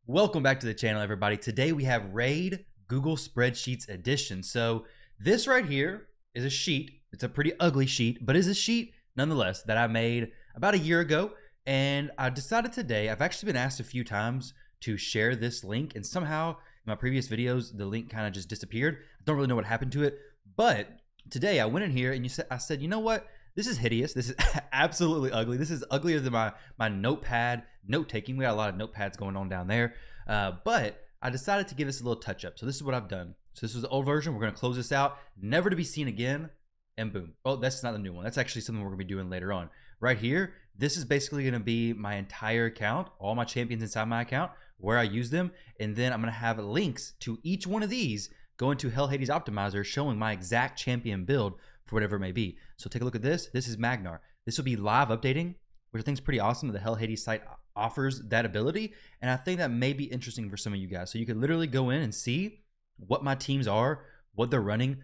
Welcome back to the channel, everybody. Today we have RAID Google Spreadsheets Edition. So this right here is a sheet. It's a pretty ugly sheet, but it's a sheet nonetheless that I made about a year ago. And I decided today, I've actually been asked a few times to share this link, and somehow in my previous videos, the link kind of just disappeared. I don't really know what happened to it, but today I went in here and I said, you know what? This is hideous. This is absolutely ugly. This is uglier than my notepad note-taking. We got a lot of notepads going on down there. But I decided to give this a little touch-up. So this is what I've done. So this was the old version. We're going to close this out, never to be seen again, and boom. Oh, that's not the new one. That's actually something we're going to be doing later on. Right here, this is basically going to be my entire account, all my champions inside my account, where I use them. And then I'm going to have links to each one of these going to Hell Hades Optimizer, showing my exact champion build for whatever it may be. So take a look at this. This is Magnar. This will be live updating, which I think is pretty awesome that the Hell Hades site offers that ability. And I think that may be interesting for some of you guys. So you can literally go in and see what my teams are, what they're running,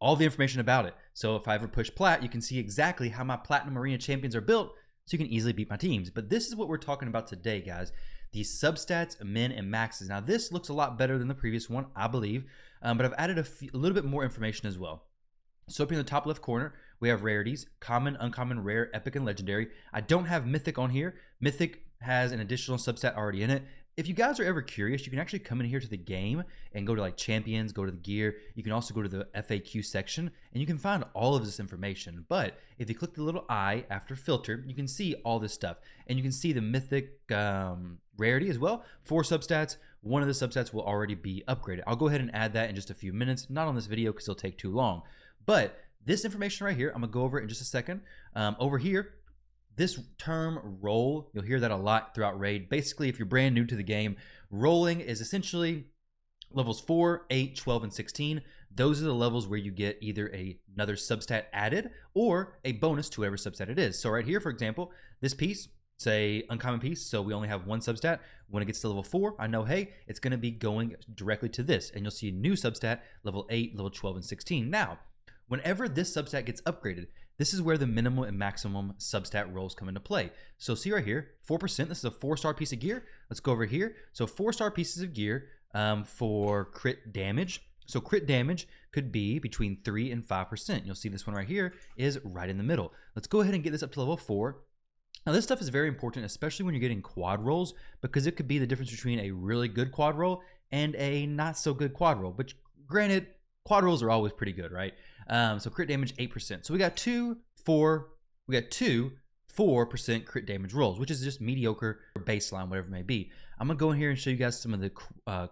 all the information about it. So if I ever push plat, you can see exactly how my Platinum Arena champions are built, so you can easily beat my teams. But this is what we're talking about today, guys. These substats, min, and maxes. Now this looks a lot better than the previous one, I believe, but I've added a little bit more information as well. So up here in the top left corner, we have rarities: common, uncommon, rare, epic, and legendary. I don't have mythic on here. Mythic has an additional substat already in it. If you guys are ever curious, you can actually come in here to the game and go to like champions, go to the gear. You can also go to the FAQ section and you can find all of this information. But if you click the little I after filter, you can see all this stuff. And you can see the mythic rarity as well. 4 substats. One of the substats will already be upgraded. I'll go ahead and add that in just a few minutes. Not on this video because it'll take too long. But this information right here, I'm going to go over it in just a second. Over here, this term roll, you'll hear that a lot throughout RAID. Basically, if you're brand new to the game, rolling is essentially levels 4, 8, 12, and 16. Those are the levels where you get either another substat added or a bonus to whatever substat it is. So right here, for example, this piece, say uncommon piece, so we only have one substat. When it gets to level 4, I know, hey, it's going to be going directly to this. And you'll see a new substat, level 8, level 12, and 16. Now, whenever this substat gets upgraded, this is where the minimum and maximum substat rolls come into play. So see right here, 4%, this is a 4-star piece of gear. Let's go over here. So 4-star pieces of gear for crit damage. So crit damage could be between 3 and 5%. You'll see this one right here is right in the middle. Let's go ahead and get this up to level 4. Now this stuff is very important, especially when you're getting quad rolls, because it could be the difference between a really good quad roll and a not so good quad roll. But granted, quad rolls are always pretty good, right? So crit damage 8%. So we got 2 4% crit damage rolls, which is just mediocre or baseline, whatever it may be. I'm gonna go in here and show you guys some of the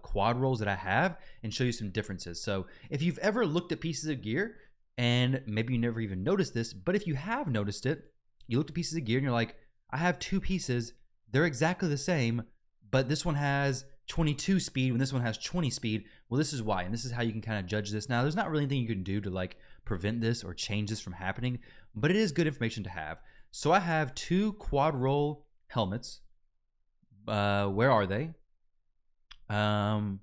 quad rolls that I have and show you some differences. So if you've ever looked at pieces of gear and maybe you never even noticed this, but if you have noticed it, you looked at pieces of gear and you're like, I have 2 pieces, they're exactly the same, but this one has 22 speed when this one has 20 speed. Well, this is why, and this is how you can kind of judge this. Now, there's not really anything you can do to like prevent this or change this from happening, but it is good information to have. So I have 2 quad roll helmets. Where are they? I'm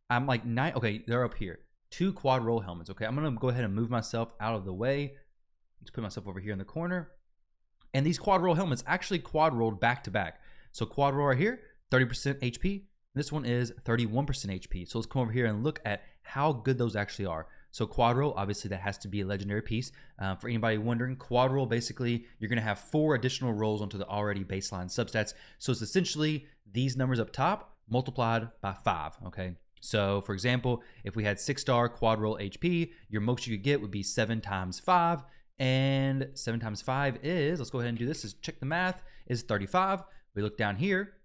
like 9. Okay, they're up here. 2 quad roll helmets. Okay, I'm gonna go ahead and move myself out of the way. Let's put myself over here in the corner. And these quad roll helmets actually quad rolled back to back. So quad roll right here, 30% HP. This one is 31% HP. So let's come over here and look at how good those actually are. So quad roll, obviously that has to be a legendary piece. For anybody wondering, quad roll, basically you're going to have 4 additional rolls onto the already baseline substats. So it's essentially these numbers up top multiplied by 5. Okay. So for example, if we had 6-star quad roll HP, your most you could get would be 7 times 5. And 7 times 5 is, let's go ahead and do this, is check the math, is 35. We look down here,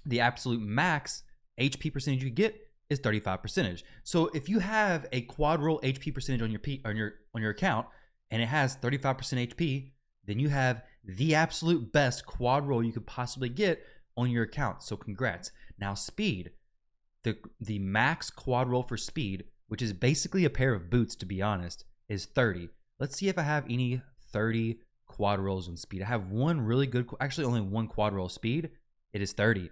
the absolute max HP percentage you get is 35%. So if you have a quad roll HP percentage on your account and it has 35% HP, then you have the absolute best quad roll you could possibly get on your account. So congrats. Now speed, the max quad roll for speed, which is basically a pair of boots to be honest, is 30. Let's see if I have any 30 quad rolls on speed. I have one really good, actually only one quad roll speed. It is 30.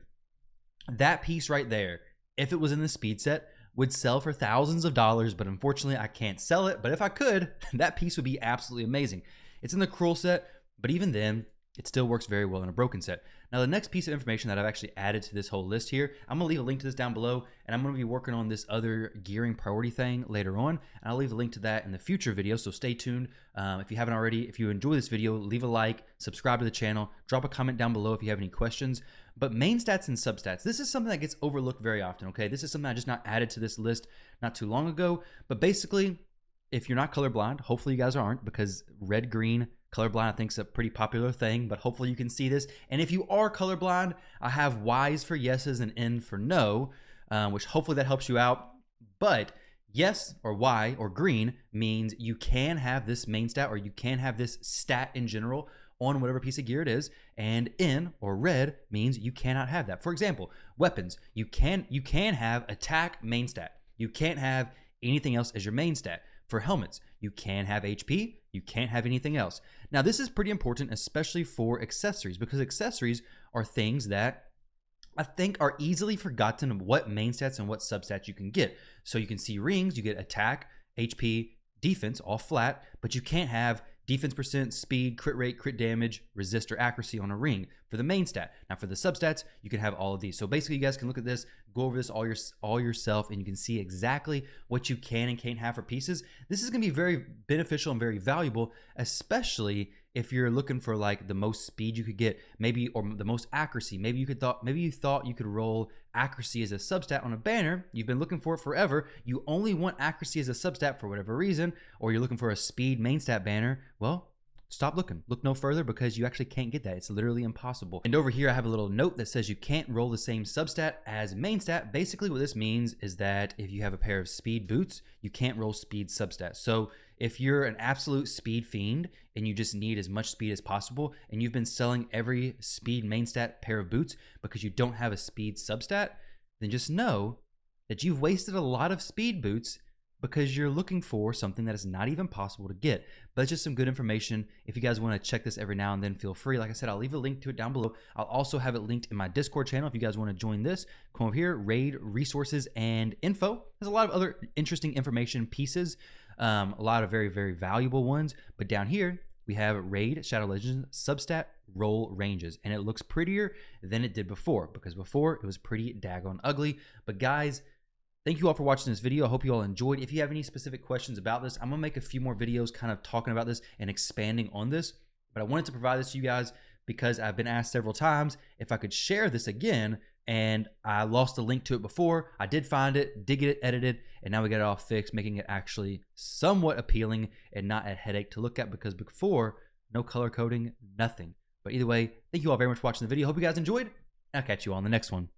That piece right there, if it was in the speed set, would sell for thousands of dollars, but unfortunately I can't sell it. But if I could, that piece would be absolutely amazing. It's in the cruel set, but even then, it still works very well in a broken set. Now, the next piece of information that I've actually added to this whole list here, I'm gonna leave a link to this down below, and I'm gonna be working on this other gearing priority thing later on, and I'll leave a link to that in the future video, so stay tuned. If you haven't already, if you enjoy this video, leave a like, subscribe to the channel, drop a comment down below if you have any questions. But Mainstats and Substats, this is something that gets overlooked very often, okay? This is something I just not added to this list not too long ago, but basically, if you're not colorblind, hopefully you guys aren't, because red-green colorblind, I think, is a pretty popular thing, but hopefully you can see this. And if you are colorblind, I have Y's for yeses and N for no, which hopefully that helps you out. But yes, or Y, or green, means you can have this main stat, or you can have this stat in general on whatever piece of gear it is. And N, or red, means you cannot have that. For example, weapons, you can have attack main stat. You can't have anything else as your main stat. For helmets, you can have HP, you can't have anything else. Now, this is pretty important, especially for accessories, because accessories are things that I think are easily forgotten what main stats and what substats you can get. So you can see rings, you get attack, HP, defense, all flat, but you can't have defense percent, speed, crit rate, crit damage, resist, or accuracy on a ring for the main stat. Now for the substats, you can have all of these. So basically you guys can look at this, go over this all yourself, and you can see exactly what you can and can't have for pieces. This is gonna be very beneficial and very valuable, especially if you're looking for like the most speed you could get, maybe, or the most accuracy. Maybe you thought you could roll accuracy as a substat on a banner. You've been looking for it forever. You only want accuracy as a substat for whatever reason, or you're looking for a speed main stat banner. Well, stop looking. Look no further, because you actually can't get that. It's literally impossible. And over here, I have a little note that says you can't roll the same substat as main stat. Basically, what this means is that if you have a pair of speed boots, you can't roll speed substat. So if you're an absolute speed fiend and you just need as much speed as possible, and you've been selling every speed main stat pair of boots because you don't have a speed substat, then just know that you've wasted a lot of speed boots because you're looking for something that is not even possible to get. But it's just some good information. If you guys want to check this every now and then, feel free. Like I said, I'll leave a link to it down below. I'll also have it linked in my Discord channel. If you guys want to join this, come over here, raid, resources, and info. There's a lot of other interesting information pieces, a lot of very, very valuable ones. But down here, we have raid, Shadow Legends, substat, roll ranges. And it looks prettier than it did before, because before it was pretty daggone ugly. But guys, thank you all for watching this video. I hope you all enjoyed. If you have any specific questions about this, I'm gonna make a few more videos kind of talking about this and expanding on this. But I wanted to provide this to you guys because I've been asked several times if I could share this again, and I lost a link to it before. I did find it, did get it edited, and now we got it all fixed, making it actually somewhat appealing and not a headache to look at, because before, no color coding, nothing. But either way, thank you all very much for watching the video. Hope you guys enjoyed, and I'll catch you all in the next one.